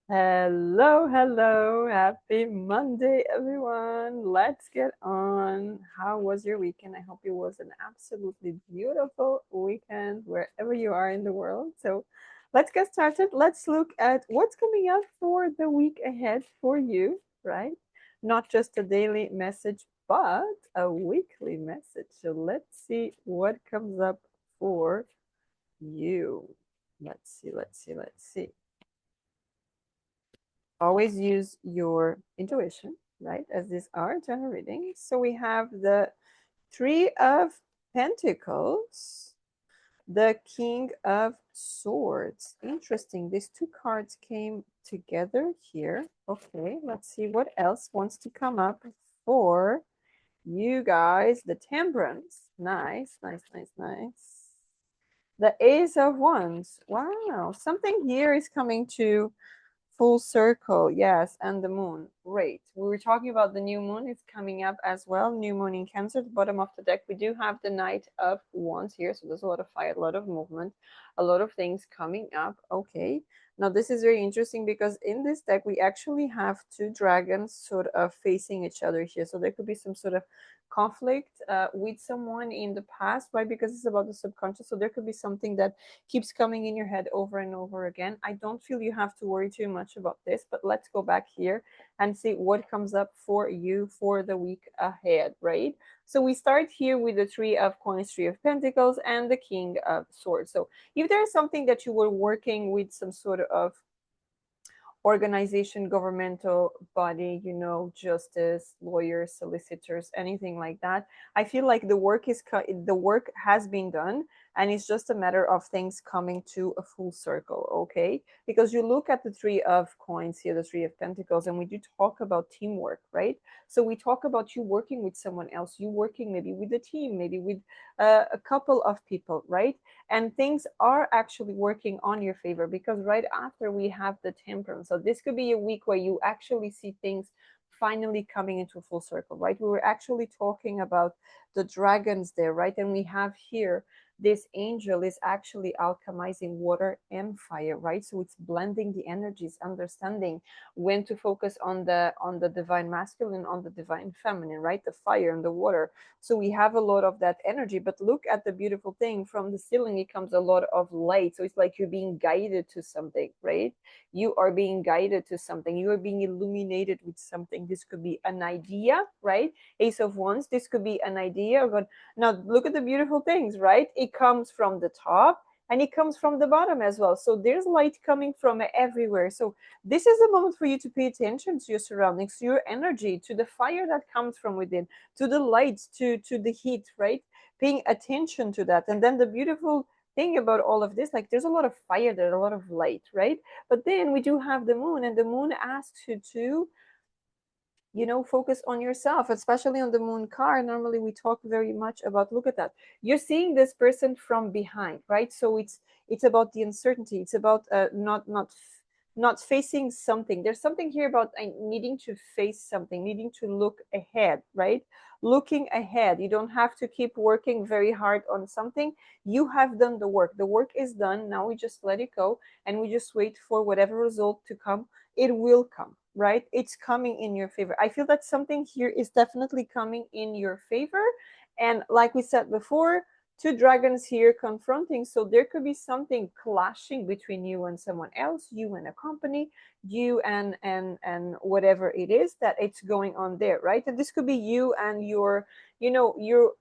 Hello, hello. Happy Monday, everyone. Let's get on. How was your weekend? I hope it was an absolutely beautiful weekend wherever you are in the world. So let's get started. Let's look at what's coming up for the week ahead for you, right? Not just a daily message, but a weekly message. So let's see what comes up for you. Let's see. Always use your intuition, right? As these are general readings. So we have the Three of Pentacles, the King of Swords. Interesting. These two cards came together here. Okay, let's see what else wants to come up for you guys. The Temperance. Nice, nice, nice, nice. The Ace of Wands. Wow, something here is coming to full circle, yes, and the moon. Great. We were talking about the new moon. It's coming up as well. New moon in Cancer, the bottom of the deck. We do have the Knight of Wands here, so there's a lot of fire, a lot of movement, a lot of things coming up. Okay. Now this is very interesting because in this deck we actually have two dragons sort of facing each other here. So there could be some sort of conflict with someone in the past. Why? Because it's about the subconscious. So there could be something that keeps coming in your head over and over again. I don't feel you have to worry too much about this, but let's go back here and see what comes up for you for the week ahead, right? So we start here with the Three of Coins, Three of Pentacles, and the King of Swords. So if there's something that you were working with, some sort of organization, governmental body, justice, lawyers, solicitors, anything like that. I feel like the work has been done, and it's just a matter of things coming to a full circle, okay? Because you look at the Three of Coins here, the Three of Pentacles, and we do talk about teamwork, right? So we talk about you working with someone else, you working maybe with a team, maybe with a couple of people, right? And things are actually working on your favor because right after we have the Temperance. So this could be a week where you actually see things finally coming into full circle, right? We were actually talking about the dragons there, right? And we have here this angel is actually alchemizing water and fire, right? So it's blending the energies, understanding when to focus on the divine masculine, on the divine feminine, right? The fire and the water. So we have a lot of that energy. But look at the beautiful thing, from the ceiling it comes a lot of light. So it's like you're being guided to something, right? You are being guided to something, you are being illuminated with something. This could be an idea, right? Ace of Wands, this could be an idea. But now look at the beautiful things, right? It comes from the top and it comes from the bottom as well. So there's light coming from everywhere. So this is a moment for you to pay attention to your surroundings, to your energy, to the fire that comes from within, to the lights, to the heat, right? Paying attention to that. And then the beautiful thing about all of this, like there's a lot of fire, there's a lot of light, right? But then we do have the moon, and the moon asks you to focus on yourself, especially on the moon card. Normally we talk very much about, look at that, you're seeing this person from behind, right? So it's about the uncertainty, it's about not facing something. There's something here about needing to face something, needing to look ahead, right? Looking ahead, you don't have to keep working very hard on something. You have done the work is done. Now we just let it go and we just wait for whatever result to come. It will come, right? It's coming in your favor. I feel that something here is definitely coming in your favor. And like we said before, two dragons here confronting. So there could be something clashing between you and someone else, you and a company, you and whatever it is that it's going on there, right? And this could be you and you're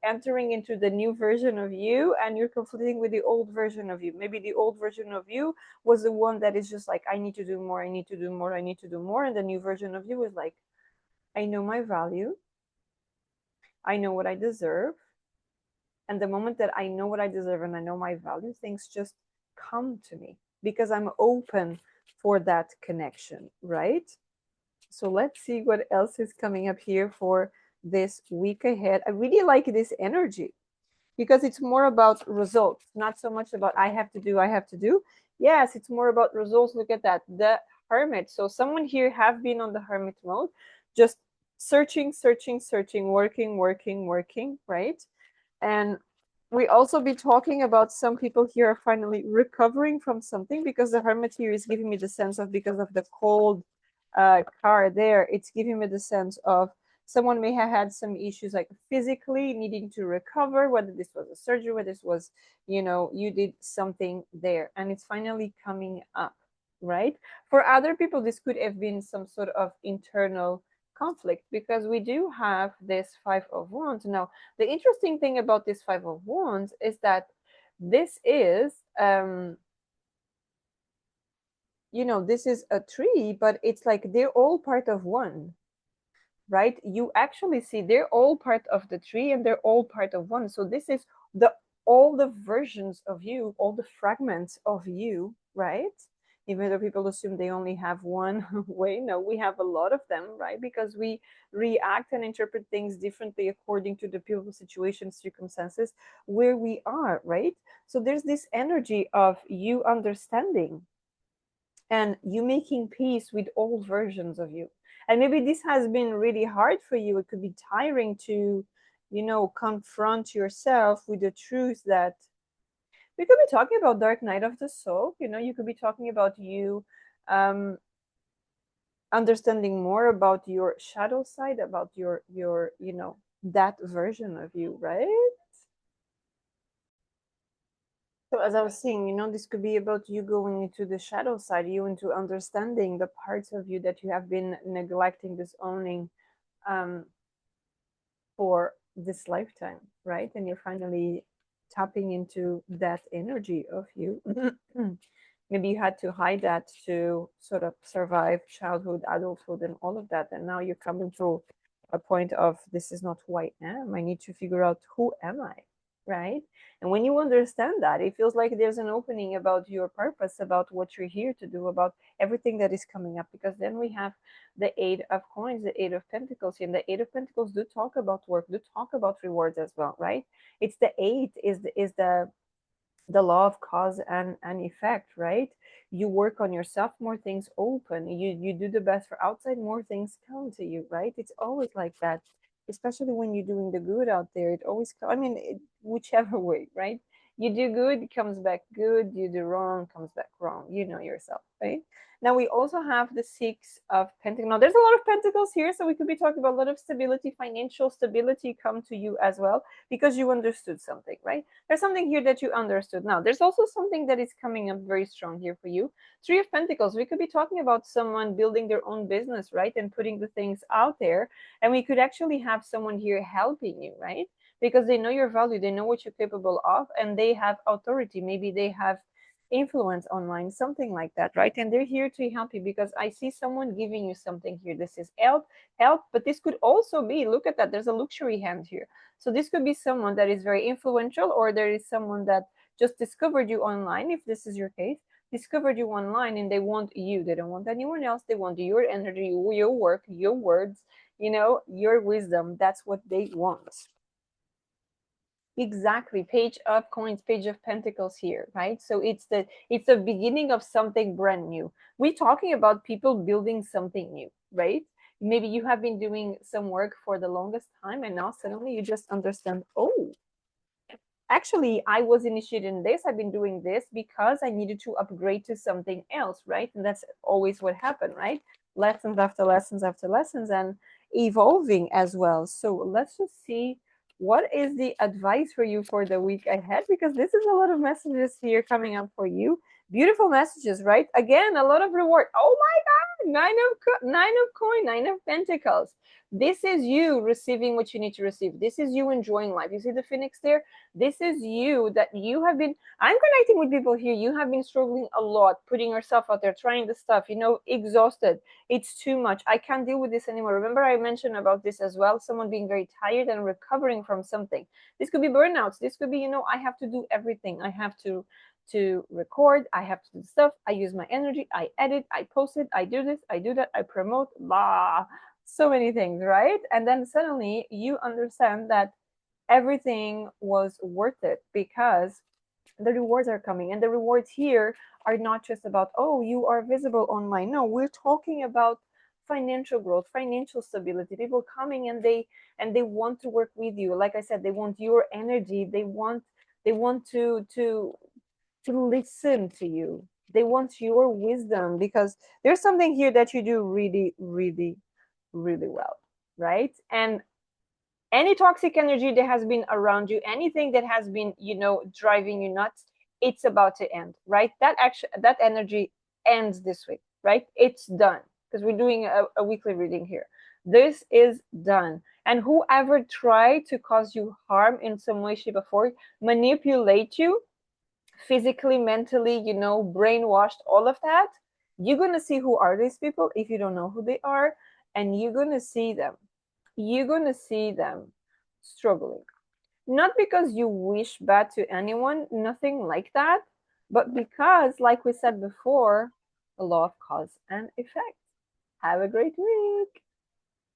entering into the new version of you and you're conflicting with the old version of you. Maybe the old version of you was the one that is just like, I need to do more, I need to do more, I need to do more. And the new version of you is like, I know my value, I know what I deserve. And the moment that I know what I deserve and I know my value, things just come to me because I'm open for that connection, right? So let's see what else is coming up here for this week ahead. I really like this energy because it's more about results, not so much about I have to do, I have to do. Yes, it's more about results. Look at that, the Hermit. So someone here have been on the Hermit mode, just searching, working, right? And We also be talking about some people here are finally recovering from something, because the hermit here is giving me the sense of, because of the cold card there, it's giving me the sense of someone may have had some issues like physically needing to recover, whether this was a surgery, whether this was, you did something there and it's finally coming up, right? For other people, this could have been some sort of internal conflict, because we do have this Five of Wands. Now, the interesting thing about this Five of Wands is that this is, this is a tree, but it's like they're all part of one, right? You actually see they're all part of the tree and they're all part of one. So this is the all the versions of you, all the fragments of you, right? Even though people assume they only have one way, no, we have a lot of them, right? Because we react and interpret things differently according to the people, situations, circumstances where we are, right? So there's this energy of you understanding and you making peace with all versions of you. And maybe this has been really hard for you. It could be tiring to, confront yourself with the truth that we could be talking about dark night of the soul. You could be talking about you um, understanding more about your shadow side, about your that version of you, right? So as I was saying, this could be about you going into the shadow side, you into understanding the parts of you that you have been neglecting, disowning, um, for this lifetime, right? And you're finally tapping into that energy of you. Maybe you had to hide that to sort of survive childhood, adulthood, and all of that. And now you're coming to a point of, this is not who I am. I need to figure out, who am I? Right? And when you understand that, it feels like there's an opening about your purpose, about what you're here to do, about everything that is coming up. Because then we have the Eight of Coins, the Eight of Pentacles here. And the Eight of Pentacles do talk about work, do talk about rewards as well, right? It's the eight is the law of cause and effect, right? You work on yourself, more things open. You do the best for outside, more things come to you, right? It's always like that, especially when you're doing the good out there. It always I mean, whichever way, right? You do good, it comes back good. You do wrong, comes back wrong. You know yourself, right? Now we also have the Six of Pentacles. Now there's a lot of pentacles here, so we could be talking about a lot of stability, financial stability come to you as well, because you understood something, right? There's something here that you understood. Now, there's also something that is coming up very strong here for you. Three of Pentacles, we could be talking about someone building their own business, right? And putting the things out there. And we could actually have someone here helping you, right? Because they know your value, they know what you're capable of, and they have authority. Maybe they have influence online, something like that, right? And they're here to help you, because I see someone giving you something here. This is help, but this could also be, look at that, there's a luxury hand here. So this could be someone that is very influential, or there is someone that just discovered you online, if this is your case, discovered you online, and they want you. They don't want anyone else. They want your energy, your work, your words, your wisdom. That's what they want. Exactly. Page of Coins, Page of Pentacles here, right? So it's the beginning of something brand new. We're talking about people building something new, right? Maybe you have been doing some work for the longest time, and now suddenly you just understand, oh, actually I was initiated in this, I've been doing this because I needed to upgrade to something else, right? And that's always what happened, right? Lessons after lessons after lessons, and evolving as well. So let's just see what is the advice for you for the week ahead, because this is a lot of messages here coming up for you. Beautiful messages, right? Again, a lot of reward. Oh my god, nine of coin, nine of pentacles. This is you receiving what you need to receive. This is you enjoying life. You see the phoenix there? This is you, that you have been, I'm connecting with people here, you have been struggling a lot, putting yourself out there, trying the stuff, exhausted. It's too much. I can't deal with this anymore. Remember I mentioned about this as well, someone being very tired and recovering from something. This could be burnouts. This could be, I have to do everything. I have to record, I have to do stuff, I use my energy, I edit, I post it, I do this, I do that, I promote, blah, so many things, right? And then suddenly you understand that everything was worth it, because the rewards are coming. And the rewards here are not just about, oh, you are visible online. No, we're talking about financial growth, financial stability, people coming and they want to work with you. Like I said, they want your energy, they want They want to listen to you. They want your wisdom because there's something here that you do really, really, really well, right? And any toxic energy that has been around you, anything that has been, driving you nuts, it's about to end, right? That energy ends this week, right? It's done because we're doing a weekly reading here. This is done. And whoever tried to cause you harm in some way, shape, or form, manipulate you physically, mentally, brainwashed, all of that, you're going to see who are these people if you don't know who they are, and you're going to see them. You're going to see them struggling. Not because you wish bad to anyone, nothing like that, but because, like we said before, a law of cause and effect. Have a great week.